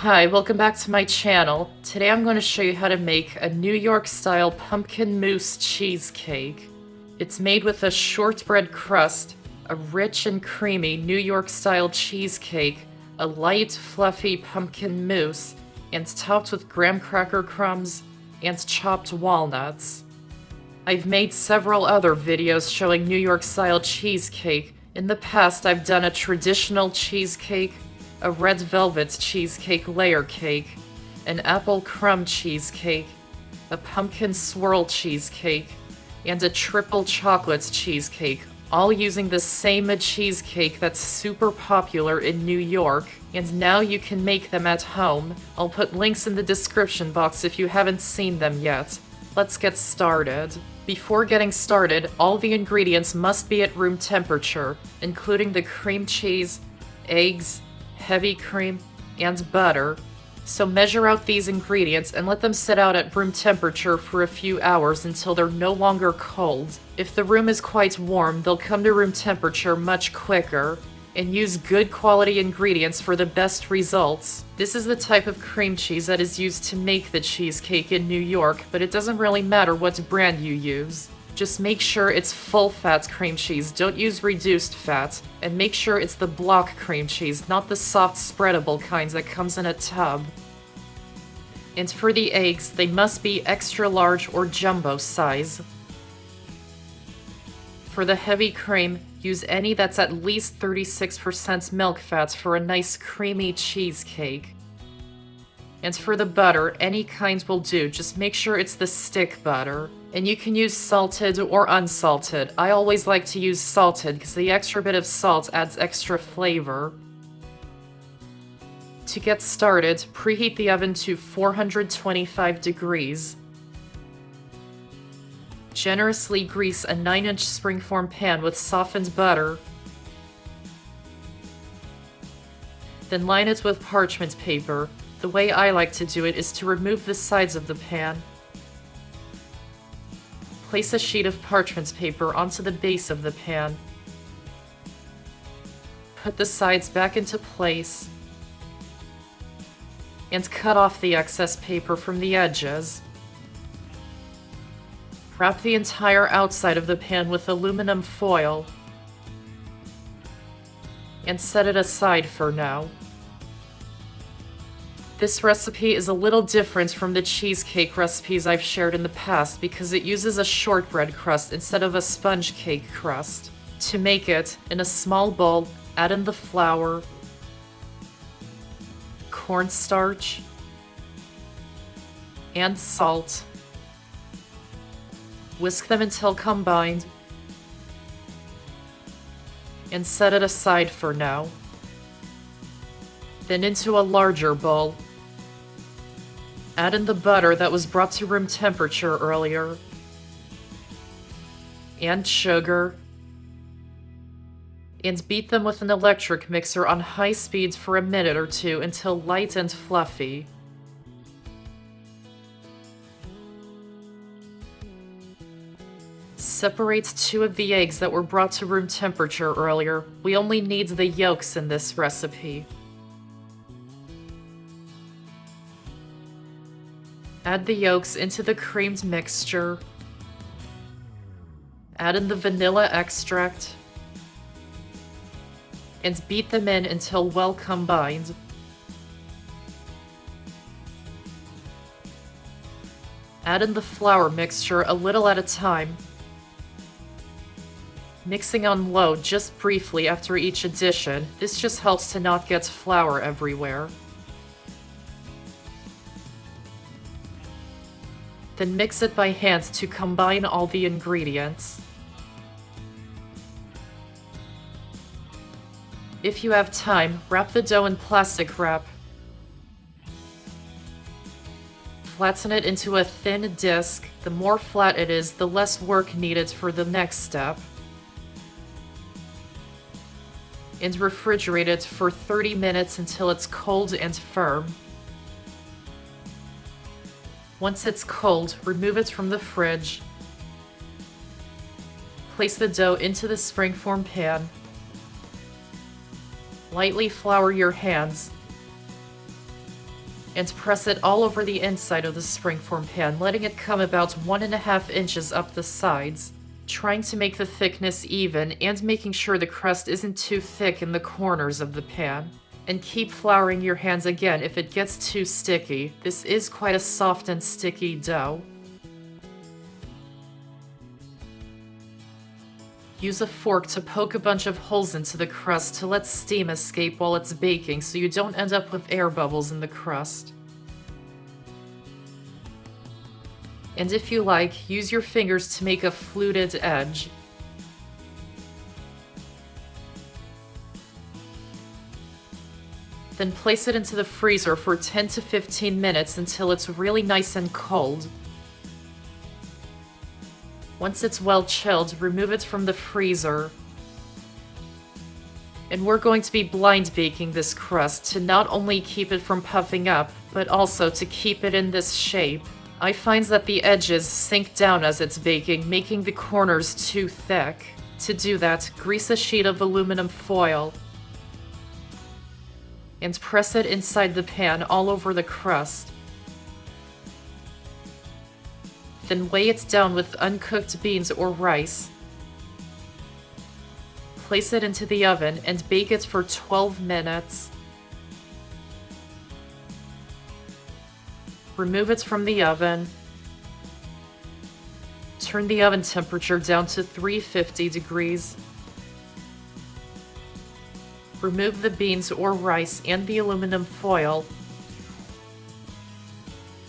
Hi, welcome back to my channel. Today I'm going to show you how to make a New York style pumpkin mousse cheesecake. It's made with a shortbread crust, a rich and creamy New York style cheesecake, a light fluffy pumpkin mousse, and topped with graham cracker crumbs and chopped walnuts. I've made several other videos showing New York style cheesecake. In the past I've done a traditional cheesecake, a red velvet cheesecake layer cake, an apple crumb cheesecake, a pumpkin swirl cheesecake, and a triple chocolate cheesecake, all using the same cheesecake that's super popular in New York, and now you can make them at home. I'll put links in the description box if you haven't seen them yet. Let's get started. Before getting started, all the ingredients must be at room temperature, including the cream cheese, eggs, heavy cream, and butter. So measure out these ingredients and let them sit out at room temperature for a few hours until they're no longer cold. If the room is quite warm, they'll come to room temperature much quicker. And use good quality ingredients for the best results. This is the type of cream cheese that is used to make the cheesecake in New York, but it doesn't really matter what brand you use. Just make sure it's full-fat cream cheese, don't use reduced fat, and make sure it's the block cream cheese, not the soft spreadable kinds that comes in a tub. And for the eggs, they must be extra large or jumbo size. For the heavy cream, use any that's at least 36% milk fat for a nice creamy cheesecake. And for the butter, any kind will do, just make sure it's the stick butter. And you can use salted or unsalted. I always like to use salted because the extra bit of salt adds extra flavor. To get started, preheat the oven to 425 degrees. Generously grease a 9-inch springform pan with softened butter. Then line it with parchment paper. The way I like to do it is to remove the sides of the pan. Place a sheet of parchment paper onto the base of the pan. Put the sides back into place. And cut off the excess paper from the edges. Wrap the entire outside of the pan with aluminum foil. And set it aside for now. This recipe is a little different from the cheesecake recipes I've shared in the past because it uses a shortbread crust instead of a sponge cake crust. To make it, in a small bowl, add in the flour, cornstarch, and salt. Whisk them until combined, and set it aside for now. Then into a larger bowl, add in the butter that was brought to room temperature earlier, and sugar, and beat them with an electric mixer on high speeds for a minute or two until light and fluffy. Separate 2 of the eggs that were brought to room temperature earlier. We only need the yolks in this recipe. Add the yolks into the creamed mixture. Add in the vanilla extract. And beat them in until well combined. Add in the flour mixture a little at a time. Mixing on low just briefly after each addition. This just helps to not get flour everywhere. Then mix it by hand to combine all the ingredients. If you have time, wrap the dough in plastic wrap. Flatten it into a thin disc. The more flat it is, the less work needed for the next step. And refrigerate it for 30 minutes until it's cold and firm. Once it's cold, remove it from the fridge. Place the dough into the springform pan. Lightly flour your hands. and press it all over the inside of the springform pan, letting it come about 1.5 inches up the sides, trying to make the thickness even and making sure the crust isn't too thick in the corners of the pan. And keep flouring your hands again if it gets too sticky. This is quite a soft and sticky dough. Use a fork to poke a bunch of holes into the crust to let steam escape while it's baking so you don't end up with air bubbles in the crust. And if you like, use your fingers to make a fluted edge. Then place it into the freezer for 10 to 15 minutes until it's really nice and cold. Once it's well chilled, remove it from the freezer. And we're going to be blind baking this crust to not only keep it from puffing up, but also to keep it in this shape. I find that the edges sink down as it's baking, making the corners too thick. To do that, grease a sheet of aluminum foil and press it inside the pan all over the crust. Then weigh it down with uncooked beans or rice. Place it into the oven and bake it for 12 minutes. Remove it from the oven. Turn the oven temperature down to 350 degrees. Remove the beans or rice and the aluminum foil.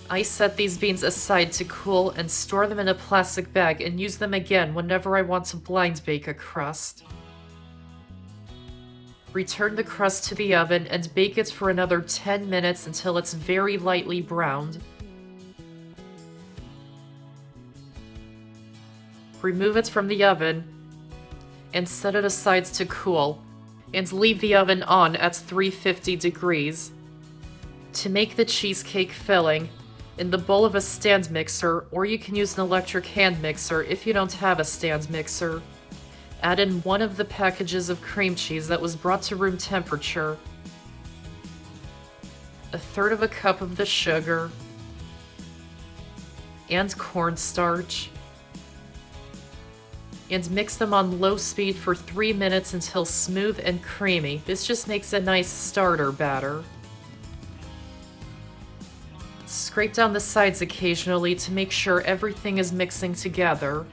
I set these beans aside to cool and store them in a plastic bag and use them again whenever I want to blind bake a crust. Return the crust to the oven and bake it for another 10 minutes until it's very lightly browned. Remove it from the oven and set it aside to cool, and leave the oven on at 350 degrees. To make the cheesecake filling, in the bowl of a stand mixer, or you can use an electric hand mixer if you don't have a stand mixer, add in one of the packages of cream cheese that was brought to room temperature, 1/3 cup of the sugar, and cornstarch, and mix them on low speed for 3 minutes until smooth and creamy. This just makes a nice starter batter. Scrape down the sides occasionally to make sure everything is mixing together.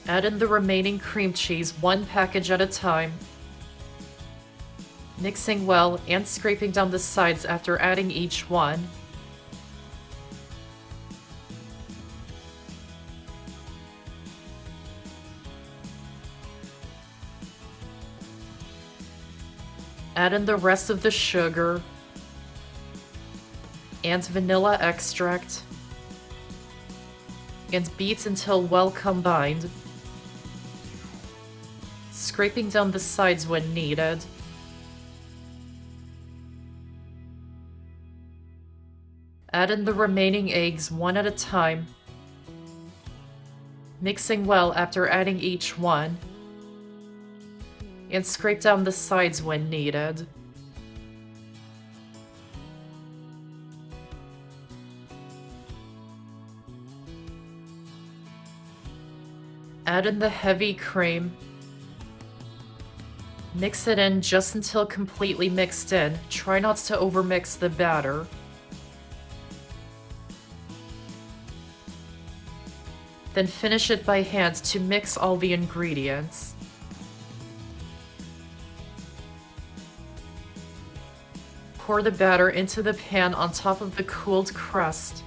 Add in the remaining cream cheese, one package at a time, mixing well and scraping down the sides after adding each one. Add in the rest of the sugar and vanilla extract and beat until well combined, scraping down the sides when needed. Add in the remaining eggs one at a time, mixing well after adding each one, and scrape down the sides when needed. Add in the heavy cream. Mix it in just until completely mixed in. Try not to overmix the batter. Then finish it by hand to mix all the ingredients. Pour the batter into the pan on top of the cooled crust.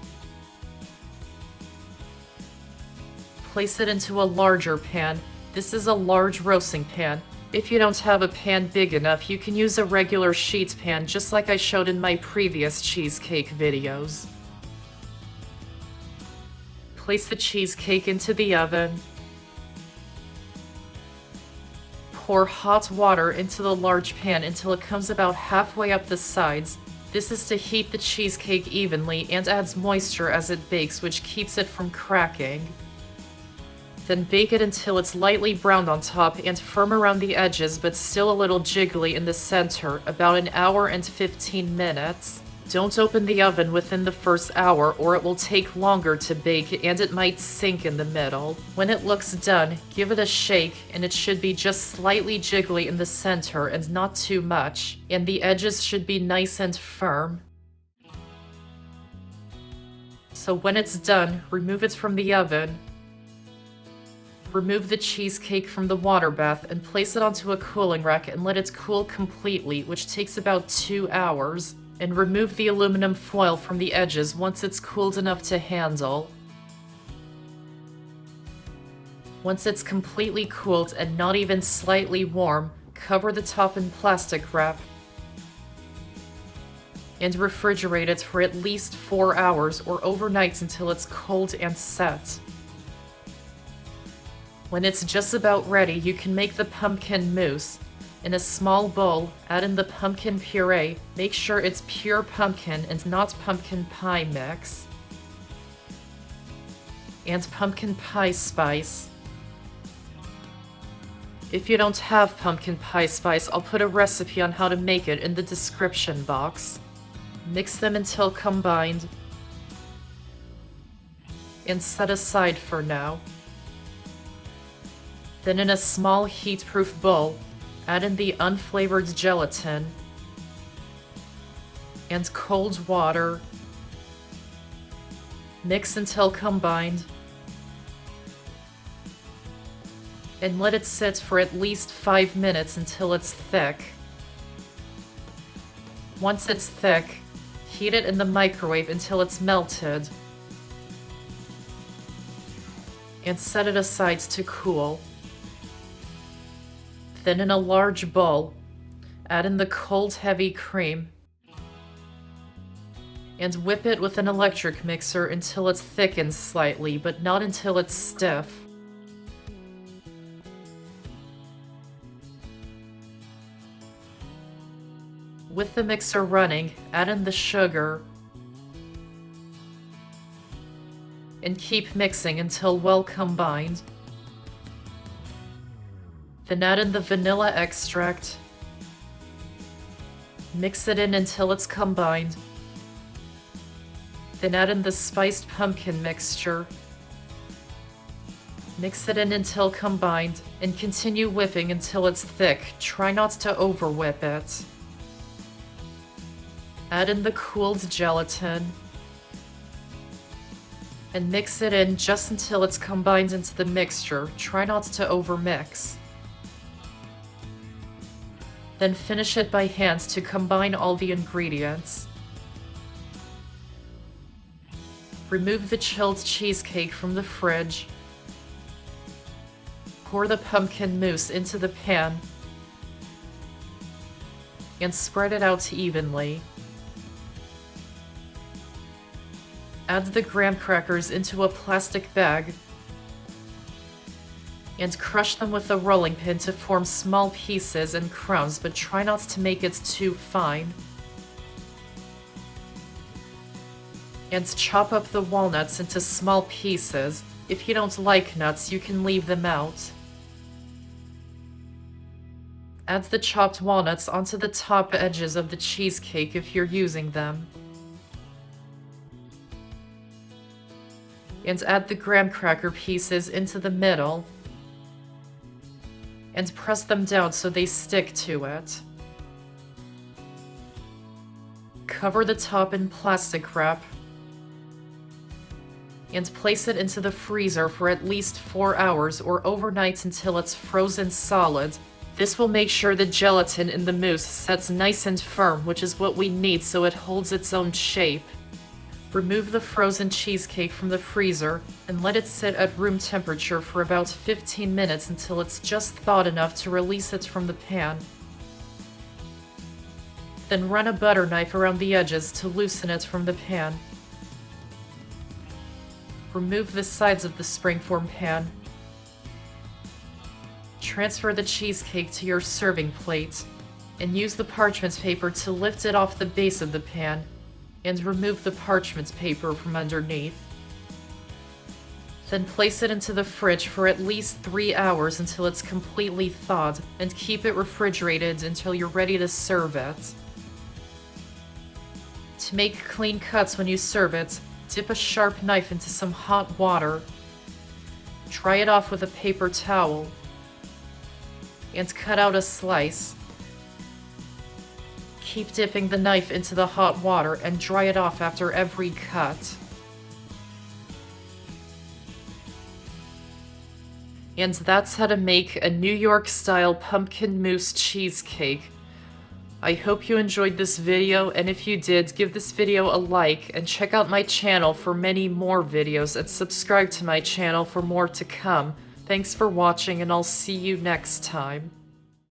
Place it into a larger pan. This is a large roasting pan. If you don't have a pan big enough, you can use a regular sheet pan, just like I showed in my previous cheesecake videos. Place the cheesecake into the oven. Pour hot water into the large pan until it comes about halfway up the sides. This is to heat the cheesecake evenly and adds moisture as it bakes, which keeps it from cracking. Then bake it until it's lightly browned on top and firm around the edges but still a little jiggly in the center, about an hour and 15 minutes. Don't open the oven within the first hour or it will take longer to bake and it might sink in the middle. When it looks done, give it a shake and it should be just slightly jiggly in the center and not too much, and the edges should be nice and firm. So when it's done, remove it from the oven. Remove the cheesecake from the water bath and place it onto a cooling rack and let it cool completely, which takes about 2 hours. And remove the aluminum foil from the edges once it's cooled enough to handle. Once it's completely cooled and not even slightly warm, cover the top in plastic wrap and refrigerate it for at least 4 hours or overnight until it's cold and set. When it's just about ready, you can make the pumpkin mousse. In a small bowl, add in the pumpkin puree. Make sure it's pure pumpkin and not pumpkin pie mix. And pumpkin pie spice. If you don't have pumpkin pie spice, I'll put a recipe on how to make it in the description box. Mix them until combined. And set aside for now. Then in a small heat-proof bowl, add in the unflavored gelatin and cold water. Mix until combined. And let it sit for at least 5 minutes until it's thick. Once it's thick, heat it in the microwave until it's melted. And set it aside to cool. Then in a large bowl, add in the cold heavy cream and whip it with an electric mixer until it thickens slightly, but not until it's stiff. With the mixer running, add in the sugar and keep mixing until well combined. Then add in the vanilla extract. Mix it in until it's combined. Then add in the spiced pumpkin mixture. Mix it in until combined and continue whipping until it's thick. Try not to over-whip it. Add in the cooled gelatin and mix it in just until it's combined into the mixture. Try not to over-mix. Then finish it by hand to combine all the ingredients. Remove the chilled cheesecake from the fridge. Pour the pumpkin mousse into the pan and spread it out evenly. Add the graham crackers into a plastic bag and crush them with a rolling pin to form small pieces and crumbs, but try not to make it too fine. And chop up the walnuts into small pieces. If you don't like nuts, you can leave them out. Add the chopped walnuts onto the top edges of the cheesecake if you're using them. And add the graham cracker pieces into the middle and press them down so they stick to it. Cover the top in plastic wrap and place it into the freezer for at least 4 hours or overnight until it's frozen solid. This will make sure the gelatin in the mousse sets nice and firm, which is what we need so it holds its own shape. Remove the frozen cheesecake from the freezer and let it sit at room temperature for about 15 minutes until it's just thawed enough to release it from the pan. Then run a butter knife around the edges to loosen it from the pan. Remove the sides of the springform pan. Transfer the cheesecake to your serving plate and use the parchment paper to lift it off the base of the pan and remove the parchment paper from underneath. Then place it into the fridge for at least 3 hours until it's completely thawed, and keep it refrigerated until you're ready to serve it. To make clean cuts when you serve it, dip a sharp knife into some hot water, dry it off with a paper towel, and cut out a slice. Keep dipping the knife into the hot water and dry it off after every cut. And that's how to make a New York-style pumpkin mousse cheesecake. I hope you enjoyed this video, and if you did, give this video a like and check out my channel for many more videos and subscribe to my channel for more to come. Thanks for watching, and I'll see you next time.